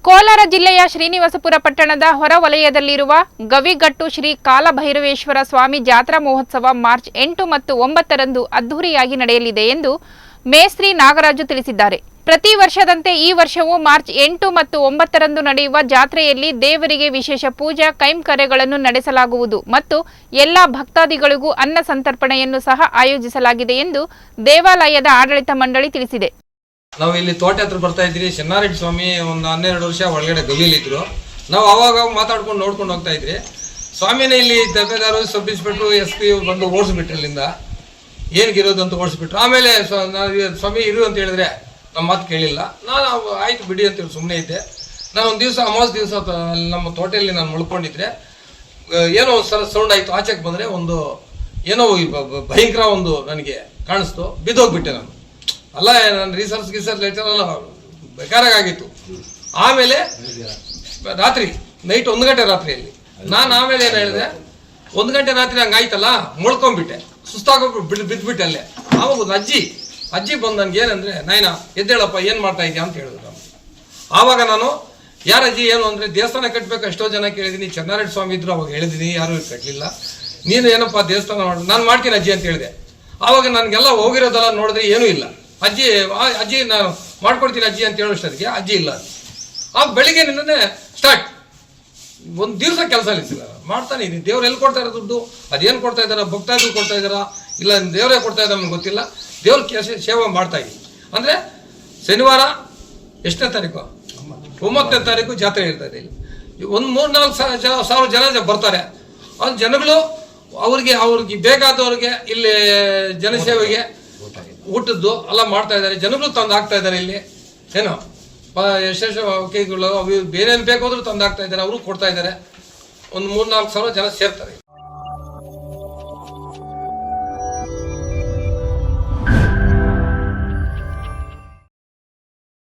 ಕೋಲಾರ ಜಿಲ್ಲೆಯ ಶ್ರೀನಿವಾಸಪುರ ಪಟ್ಟಣದ ಹೊರವಲಯದಲ್ಲಿರುವ ಗವಿಗಟ್ಟು ಶ್ರೀ ಕಾಲಭೈರವೇಶ್ವರ ಸ್ವಾಮಿ ಜಾತ್ರಾ ಮಹೋತ್ಸವ ಮಾರ್ಚ್ 8 ಮತ್ತು 9ರಂದು ಅದ್ದೂರಿಯಾಗಿ ನಡೆಯಲಿದೆ ಎಂದು ಮೇಸ್ತ್ರಿ ನಾಗರಾಜು ತಿಳಿಸಿದ್ದಾರೆ. ಪ್ರತಿ ವರ್ಷದಂತೆ ಈ ವರ್ಷವೂ ಮಾರ್ಚ್ 8 ಮತ್ತು 9ರಂದು ನಡೆಯುವ ಜಾತ್ರೆಯಲ್ಲಿ ದೇವರಿಗೆ ವಿಶೇಷ ಪೂಜಾ ಕೈಂಕರ್ಯಗಳನ್ನು ನಡೆಸಲಾಗುವುದು ಮತ್ತು ಎಲ್ಲ ಭಕ್ತಾದಿಗಳಿಗೂ ಅನ್ನ ಸಂತರ್ಪಣೆಯನ್ನು ಸಹ ಆಯೋಜಿಸಲಾಗಿದೆ ಎಂದು ದೇವಾಲಯದ ಆಡಳಿತ ಮಂಡಳಿ ತಿಳಿಸಿದೆ. ನಾವು ಇಲ್ಲಿ ತೋಟ ಹತ್ರ ಬರ್ತಾ ಇದ್ರಿ. ಶನ್ನಾರೆಡ್ಡಿ ಸ್ವಾಮಿ ಒಂದು 12 ವರ್ಷ ಒಳಗಡೆ ಗವಿಲಿದ್ರು. ನಾವು ಅವಾಗ ಮಾತಾಡ್ಕೊಂಡು ನೋಡ್ಕೊಂಡು ಹೋಗ್ತಾ ಇದ್ರಿ. ಸ್ವಾಮಿನೇ ಇಲ್ಲಿ ದಬ್ಬೆದಾರು, ಸಬ್ ಇನ್ಸ್ಪೆಕ್ಟ್ರು, SP ಬಂದು ಓಡಿಸ್ಬಿಟ್ರು. ಇಲ್ಲಿಂದ ಏನಿಗಿರೋದು ಅಂತ ಓಡಿಸ್ಬಿಟ್ರು. ಆಮೇಲೆ ಸ್ವಾಮಿ ಇರು ಅಂತ ಹೇಳಿದ್ರೆ ನಮ್ಮ ಮಾತು ಕೇಳಿಲ್ಲ. ನಾನು ಆಯ್ತು ಬಿಡಿ ಅಂತೇಳಿ ಸುಮ್ಮನೆ ಇದ್ದೆ. ನಾನು ಒಂದು ದಿವಸ ಅಮಾವಾಸ್ಯ ದಿವಸ ನಮ್ಮ ತೋಟದಲ್ಲಿ ನಾನು ಮುಳ್ಕೊಂಡಿದ್ರೆ ಏನೋ ಒಂದು ಸೌಂಡ್ ಆಯಿತು. ಆಚೆಗೆ ಬಂದರೆ ಒಂದು ಏನೋ ಭಯಂಕರ ಒಂದು ನನಗೆ ಕಾಣಿಸ್ತು. ಬಿದ್ದೋಗ್ಬಿಟ್ಟೆ ನಾನು. ಅಲ್ಲ, ನನ್ನ ರಿಸರ್ಚ್ ಎಲ್ಲ ಬೇಕಾರಾಗಿತ್ತು. ಆಮೇಲೆ ರಾತ್ರಿ ನೈಟ್ 1 ಗಂಟೆ ರಾತ್ರಿಯಲ್ಲಿ ನಾನು ಆಮೇಲೆ ಏನು ಹೇಳಿದೆ, 1 ಗಂಟೆ ರಾತ್ರಿ ಹಂಗೆ ಆಯ್ತಲ್ಲ, ಮುಳ್ಕೊಂಡ್ಬಿಟ್ಟೆ, ಸುಸ್ತಾಗೋಗ್ಬಿಟ್ಟು ಬಿದ್ದುಬಿಟ್ಟೆ ಅಲ್ಲೇ. ಆವಾಗ ಒಂದು ಅಜ್ಜಿ ಬಂದು ನನಗೆ ಏನಂದರೆ, ನಾಯ್ನ ಎದ್ದೇಳಪ್ಪ, ಏನು ಮಾಡ್ತಾ ಇದೆಯಾ ಅಂತ ಹೇಳಿದ್ರು. ಆವಾಗ ನಾನು ಯಾರಜ್ಜಿ ಏನು ಅಂದರೆ, ದೇವಸ್ಥಾನ ಕಟ್ಟಬೇಕು ಎಷ್ಟೋ ಜನ ಕೇಳಿದ್ದೀನಿ, ಶನ್ನಾರೆಡ್ಡಿ ಸ್ವಾಮಿ ಇದ್ರು ಅವಾಗ ಹೇಳಿದ್ದೀನಿ, ಯಾರೂ ಕಟ್ಟಲಿಲ್ಲ. ನೀನು ಏನಪ್ಪ ದೇವಸ್ಥಾನ ಮಾಡಿ, ನಾನು ಮಾಡ್ತೀನಿ ಅಜ್ಜಿ ಅಂತ ಹೇಳಿದೆ. ಆವಾಗ ನನಗೆಲ್ಲ ಹೋಗಿರೋದೆಲ್ಲ ನೋಡಿದ್ರೆ ಏನೂ ಇಲ್ಲ. ಅಜ್ಜಿ ನಾನು ಮಾಡ್ಕೊಡ್ತೀನಿ ಅಜ್ಜಿ ಅಂತ ಹೇಳೋಷ್ಟೊತ್ತಿಗೆ ಅಜ್ಜಿ ಇಲ್ಲ. ಬೆಳಿಗ್ಗೆ ನಿನ್ನೆ ಸ್ಟಾರ್ಟ್. ಒಂದು ದಿವಸ ಕೆಲಸ ನಿಲ್ಲಿಸಿಲ್ಲ. ಮಾಡ್ತಾನೆ ಇದ್ದೀನಿ. ದೇವ್ರು ಎಲ್ಲಿ ಕೊಡ್ತಾ ಇರೋ ದುಡ್ಡು, ಅದೇನು ಕೊಡ್ತಾ ಇದ್ದಾರಾ, ಭಕ್ತಾದಿಗಳು ಕೊಡ್ತಾ ಇದ್ದಾರಾ, ಇಲ್ಲ ದೇವರೇ ಕೊಡ್ತಾ ಇದ್ದಾರೆ ನಮ್ಗೆ ಗೊತ್ತಿಲ್ಲ. ದೇವ್ರ ಸೇವೆ ಮಾಡ್ತಾ ಇದ್ದೀನಿ. ಅಂದರೆ ಶನಿವಾರ ಎಷ್ಟನೇ ತಾರೀಕು, 9ನೇ ತಾರೀಕು ಜಾತ್ರೆ ಇರ್ತಾ ಇದೆ. ಇಲ್ಲಿ ಒಂದು 3-4 ಸಾವಿರ ಜನ ಬರ್ತಾರೆ. ಆ ಜನಗಳು ಅವ್ರಿಗೆ ಬೇಕಾದವ್ರಿಗೆ ಇಲ್ಲಿ ಜನಸೇವೆಗೆ ಊಟದ್ದು ಎಲ್ಲ ಮಾಡ್ತಾ ಇದ್ದಾರೆ. ಜನಗಳು ತಂದು ಹಾಕ್ತಾ ಇದ್ದಾರೆ. ಇಲ್ಲಿ ಏನೋ ಯಶಸ್ವಿ ಕೈಗಳು ಅವು ಬೇರೇನು ಬೇಕಾದ್ರೂ ತಂದು ಹಾಕ್ತಾ ಇದ್ದಾರೆ. ಅವರು ಕೊಡ್ತಾ ಇದ್ದಾರೆ. ಒಂದು 3-4 ಸಾವಿರ ಜನ ಸೇರ್ತಾರೆ.